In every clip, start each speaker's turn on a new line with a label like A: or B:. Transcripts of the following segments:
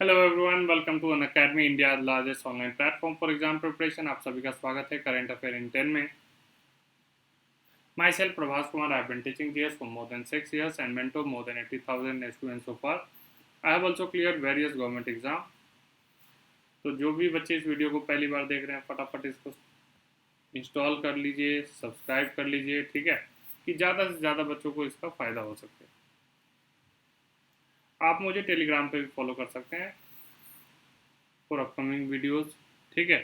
A: Hello everyone, welcome to Unacademy, India largest online platform for exam preparation. आप सभी का स्वागत है करंट अफेयर इन 10 में। Myself Prabhas Kumar, I have been teaching GS for more than 6 years and mentor more than 80,000 students so far. I have also cleared various government exam. तो जो भी बच्चे इस वीडियो को पहली बार देख रहे हैं, फटाफट इसको इंस्टॉल कर लीजिए, सब्सक्राइब कर लीजिए, ठीक है, कि ज़्यादा से ज़्यादा बच्चों को इसका फ़ायदा हो सके। आप मुझे टेलीग्राम पे भी फॉलो कर सकते हैं फॉर अपकमिंग वीडियोस, ठीक है।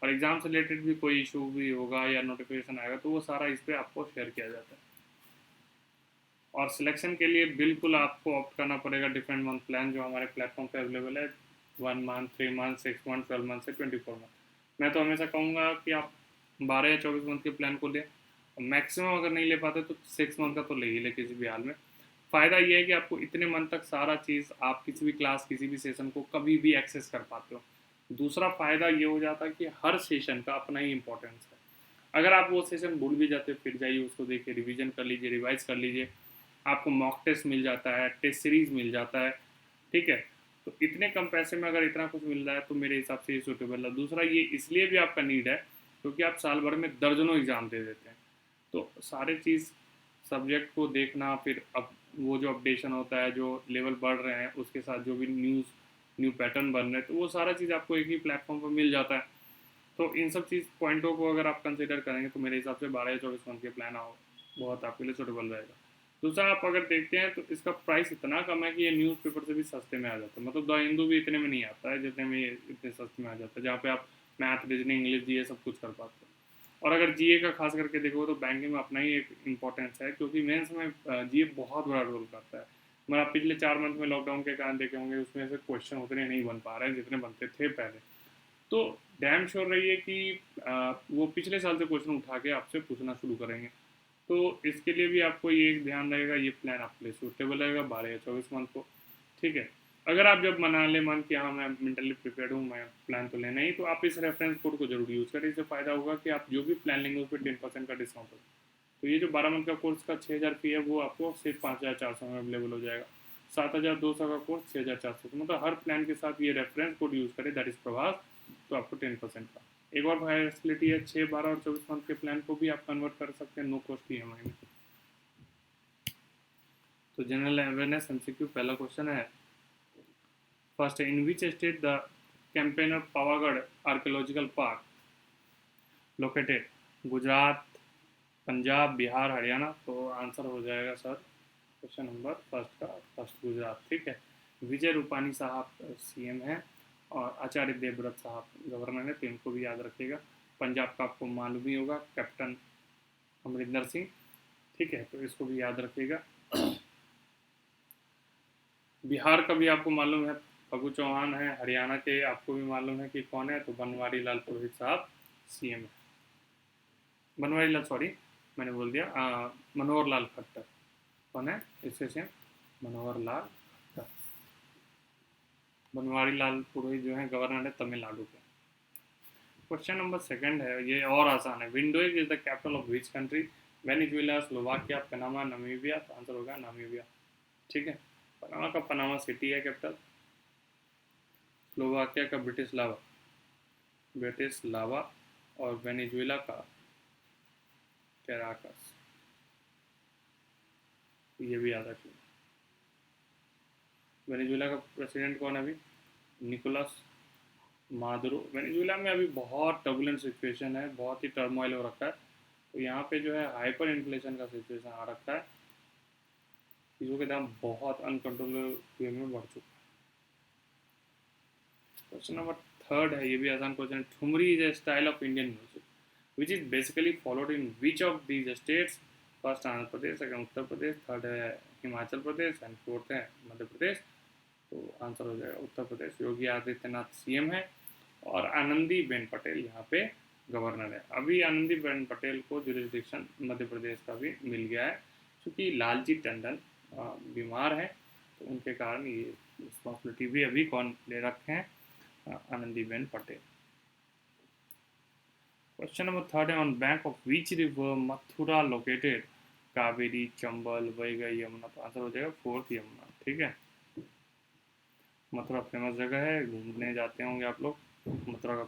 A: और एग्जाम से रिलेटेड भी कोई इशू भी होगा या नोटिफिकेशन आएगा तो वो सारा इस पर आपको शेयर किया जाता है। और सिलेक्शन के लिए बिल्कुल आपको ऑप्ट करना पड़ेगा डिफरेंट मंथ प्लान जो हमारे प्लेटफॉर्म पे अवेलेबल है, 1 मंथ, 3 मंथ, 6 मंथ, 12 मंथ से 24 मंथ। मैं तो हमेशा कहूँगा कि आप 12 या 24 मंथ के प्लान को लें। मैक्सिमम अगर नहीं ले पाते तो 6 मंथ का तो ले ही ले किसी भी हाल में। फ़ायदा ये है कि आपको इतने मंथ तक सारा चीज़ आप किसी भी क्लास, किसी भी सेशन को कभी भी एक्सेस कर पाते हो। दूसरा फ़ायदा ये हो जाता है कि हर सेशन का अपना ही इंपॉर्टेंस है। अगर आप वो सेशन भूल भी जाते हो, फिर जाइए उसको देखिए, रिवीजन कर लीजिए, रिवाइज कर लीजिए, आपको मॉक टेस्ट मिल जाता है, टेस्ट सीरीज मिल जाता है, ठीक है। तो इतने कम पैसे में अगर इतना कुछ मिल रहा है तो मेरे हिसाब से ये सूटेबल है। दूसरा ये इसलिए भी आपका नीड है क्योंकि आप साल भर में दर्जनों एग्ज़ाम दे देते हैं, तो सारे चीज़ सब्जेक्ट को देखना, फिर अब वो जो अपडेशन होता है, जो लेवल बढ़ रहे हैं उसके साथ जो भी न्यू पैटर्न बन रहे हैं, तो वो सारा चीज़ आपको एक ही प्लेटफॉर्म पर मिल जाता है। तो इन सब चीज़ पॉइंटों को अगर आप कंसिडर करेंगे तो मेरे हिसाब से 12 या 24 मंथ के प्लान आओ बहुत आपके लिए सूटेबल रहेगा। दूसरा, आप अगर देखते हैं तो इसका प्राइस इतना कम है कि ये न्यूज़पेपर से भी सस्ते में आ जाता है। मतलब द हिंदू भी इतने में नहीं आता है जितने में ये इतने सस्ते में आ जाता है, जहाँ पे आप मैथ, रीजनिंग, इंग्लिश, जीए सब कुछ कर पाते हो। और अगर जीए का खास करके देखो तो बैंकिंग में अपना ही एक इंपॉर्टेंस है, क्योंकि मेंस में जीए बहुत बड़ा रोल करता है। मतलब आप पिछले 4 मंथ में लॉकडाउन के कारण देखे होंगे, उसमें से क्वेश्चन उतने नहीं बन पा रहे हैं जितने बनते थे पहले। तो डैम श्योर रहिए कि वो पिछले साल से क्वेश्चन उठा के आपसे पूछना शुरू करेंगे। तो इसके लिए भी आपको ये एक ध्यान रहेगा, ये प्लान आपके लिए सूटेबल रहेगा 12 या 24 मंथ को, ठीक है। अगर आप जब मना ले मन कि हाँ मैं मेंटली प्रिपेयर्ड हूँ, मैं प्लान तो लेना ही, तो आप इस रेफरेंस कोड को जरूर यूज़ करें। इससे फ़ायदा होगा कि आप जो भी प्लान लेंगे उस पर 10% का डिस्काउंट होगा। तो ये जो 12 मंथ का कोर्स का 6,000 फी है वो आपको सिर्फ 5,400 में अवेलेबल हो जाएगा। 7,200 का कोर्स 6,400, मतलब हर प्लान के साथ ये रेफरेंस कोड यूज़ करें, दैट इज़ प्रभास, तो आपको 10% का। एक और फैसिलिटी है, 6, 12 और 24 मंथ के प्लान को भी आप कन्वर्ट कर सकते हैं नो कॉस्ट ईएमआई में। तो जनरल अवेयरनेस एमसीक्यू पहला क्वेश्चन है, फर्स्ट है, in which state the Champaner Pavagadh archaeological park located? Gujarat, Punjab, Bihar, Haryana. तो आंसर हो जाएगा सर क्वेश्चन नंबर फर्स्ट का, फर्स्ट गुजरात, ठीक है। विजय रूपानी साहब सीएम हैं और आचार्य देवव्रत साहब गवर्नर हैं, तो इनको भी याद रखिएगा। पंजाब का आपको मालूम ही होगा, कैप्टन अमरिंदर सिंह, ठीक है, तो इसको भी याद रखिएगा। बिहार का भी आपको मालूम है, फगू चौहान है। हरियाणा के आपको भी मालूम है कि कौन है, तो बनवारी लाल पुरोहित साहब सीएम है। बनवारी लाल, सॉरी मैंने बोल दिया, मनोहर लाल खट्टर कौन है इसके सीएम? मनोहर लाल खट्टर। बनवारी लाल पुरोहित जो है गवर्नर है तमिलनाडु के। क्वेश्चन नंबर सेकंड है, ये और आसान है, Windows is the capital of which country? Venezuela, Slovakia, Panama, Namibia. तो आंसर होगा नामीबिया, ठीक है। पनामा का पनामा सिटी है कैपिटल। स्लोवाकिया का ब्रिटिश लावा और वेनेजुएला का कैराकस, ये भी याद रखिए। वेनेजुएला का प्रेसिडेंट कौन है अभी? Nicolas Maduro. वेनेजुएला में अभी बहुत टर्बुलेंट सिचुएशन है, बहुत ही टर्मोइल हो रखा है, तो यहाँ पे जो है हाइपर इन्फ्लेशन का सिचुएशन आ रखा है, चीज़ों के दाम बहुत अनकंट्रोलेबल वे में बढ़ चुके हैं। क्वेश्चन नंबर थर्ड है, ये भी आसान क्वेश्चन है, thumri is a style of Indian music which is basically followed in which of these states? First Andhra Pradesh, second Uttar Pradesh, third है हिमाचल प्रदेश एंड फोर्थ है मध्य प्रदेश। तो आंसर हो जाएगा उत्तर प्रदेश। योगी आदित्यनाथ सीएम है और आनंदीबेन पटेल यहाँ पे गवर्नर है। अभी आनंदीबेन पटेल को जुरिस्डिक्शन मध्य प्रदेश का भी मिल गया है, क्योंकि लालजी टंडन बीमार है, तो उनके कारण ये रिस्पॉन्सिबिलिटी भी अभी कौन ले रखे हैं? Anandiben Patel. Question number third है, on bank of which river Mathura located? Kaveri, Chambal, Vaigai, Yamuna. तो आंसर हो जाएगा फोर्थ, यमुना, ठीक है। मथुरा फेमस जगह है, घूमने जाते होंगे आप लोग, मथुरा का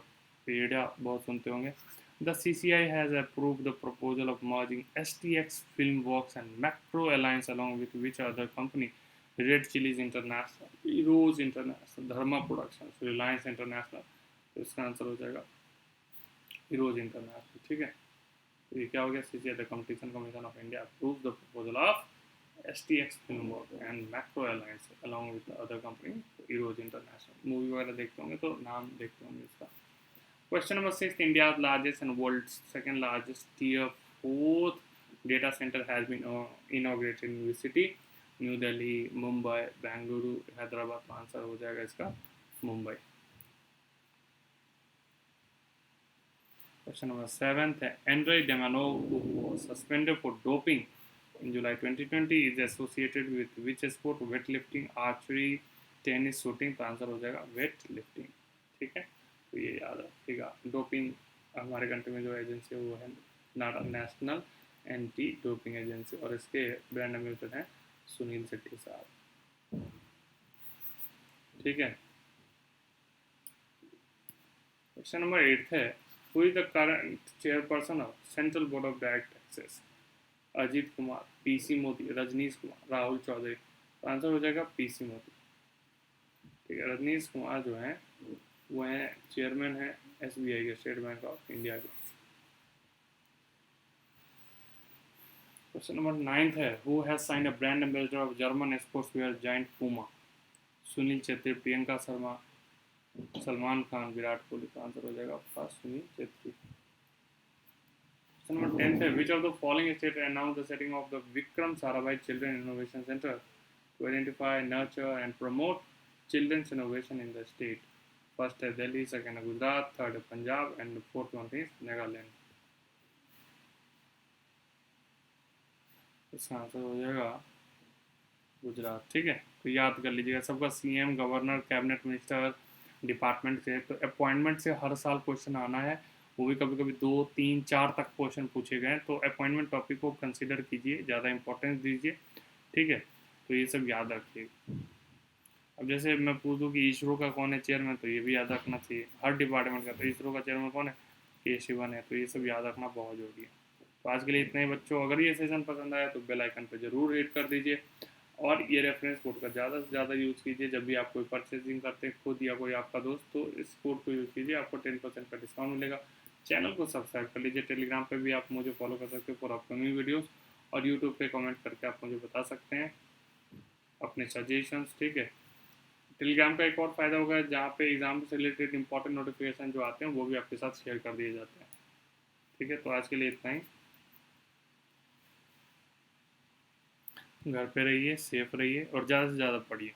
A: पेड़ बहुत सुनते होंगे। The CCI has approved the proposal of merging STX Filmworks and Macro Alliance along with which other company? Red Chillies International, Heroes International, Dharma Productions, Reliance International। तो इसका आंसर हो जाएगा हीरोज इंटरनेशनल। ठीक है, तो ये क्या हो गया, CCI the competition commission of India approve the proposal of STX Filmworks and Macro Alliance along with the other company Heroes International। Movie वगैरह देखते होंगे तो नाम देखते होंगे इसका। Question number 6, India's largest and world's second largest tier 4th data center has been inaugurated in which city? New Delhi, Mumbai, Bengaluru, Hyderabad. का answer हो जाएगा इसका Mumbai. Question number 7, Andrei Demanov, who was suspended for doping in July 2020, is associated with which sport? Weightlifting, archery, tennis, shooting. तो answer हो जाएगा weight lifting. ठीक है, तो ये याद रखिएगा। डोपिंग हमारे कंट्री में जो एजेंसी है वो है नेशनल एंटी डोपिंग एजेंसी, और इसके ब्रांड एम्बेसडर हैं सुनील शेट्टी साहब। ठीक है, क्वेश्चन नंबर 8 है, who is the current chairperson of Central Board of Direct Taxes? Ajit Kumar, PC Modi, Rajneesh Kumar, Rahul Chaudhary. तो आंसर हो जाएगा PC मोदी। ठीक है, रजनीश कुमार जो हैं वो हैं चेयरमैन है SBI के, स्टेट बैंक ऑफ इंडिया के। क्वेश्चन नंबर 9 है, who has signed a brand ambassador of German sports wear giant Puma? Sunil Chhetri, Priyanka Sharma, Salman Khan, Virat Kohli. का आंसर हो जाएगा आपका सुनील छेत्री। क्वेश्चन नंबर 10 है, which of the following state announce the setting of the Vikram Sarabhai children innovation centre to identify, nurture and promote children's innovation in the state? First है Delhi, second है Gujarat, third है Punjab and fourth one is Nagaland. इसका answer हो जाएगा गुजरात। ठीक है, तो याद कर लीजिएगा सबका CM, governor, cabinet minister, department से। तो अपॉइंटमेंट से हर साल क्वेश्चन आना है, वो भी कभी कभी 2, 3, 4 तक क्वेश्चन पूछे गए हैं। तो अपॉइंटमेंट टॉपिक को कंसिडर कीजिए, ज़्यादा इंपॉर्टेंस दीजिए। ठीक है, तो ये सब याद रखिए। अब जैसे मैं पूछूँ कि इसरो का कौन है चेयरमैन, तो ये भी याद रखना चाहिए हर डिपार्टमेंट का। तो इसरो का चेयरमैन कौन है? के शिवन है। तो ये सब याद रखना बहुत जरूरी है। तो आज के लिए इतना ही बच्चों। अगर ये सेशन पसंद आया तो बेल आइकन पर जरूर हिट कर दीजिए, और ये रेफरेंस कोड का ज़्यादा से ज़्यादा यूज़ कीजिए। जब भी आप कोई परचेजिंग करते हैं खुद या कोई आपका दोस्त, तो इस कोड को यूज़ कीजिए, आपको 10% का डिस्काउंट मिलेगा। चैनल को सब्सक्राइब कर लीजिए। टेलीग्राम पे भी आप मुझे फॉलो कर सकते हो फॉर अपकमिंग वीडियोस, और यूट्यूब पे कमेंट करके आप मुझे बता सकते हैं अपने सजेशंस। ठीक है, टेलीग्राम का एक और फ़ायदा होगा, जहाँ पे एग्जाम से रिलेटेड इंपॉर्टेंट नोटिफिकेशन जो आते हैं वो भी आपके साथ शेयर कर दिए जाते हैं। ठीक है, तो आज के लिए इतना ही। घर पे रहिए, सेफ रहिए, और ज़्यादा से ज़्यादा पढ़िए।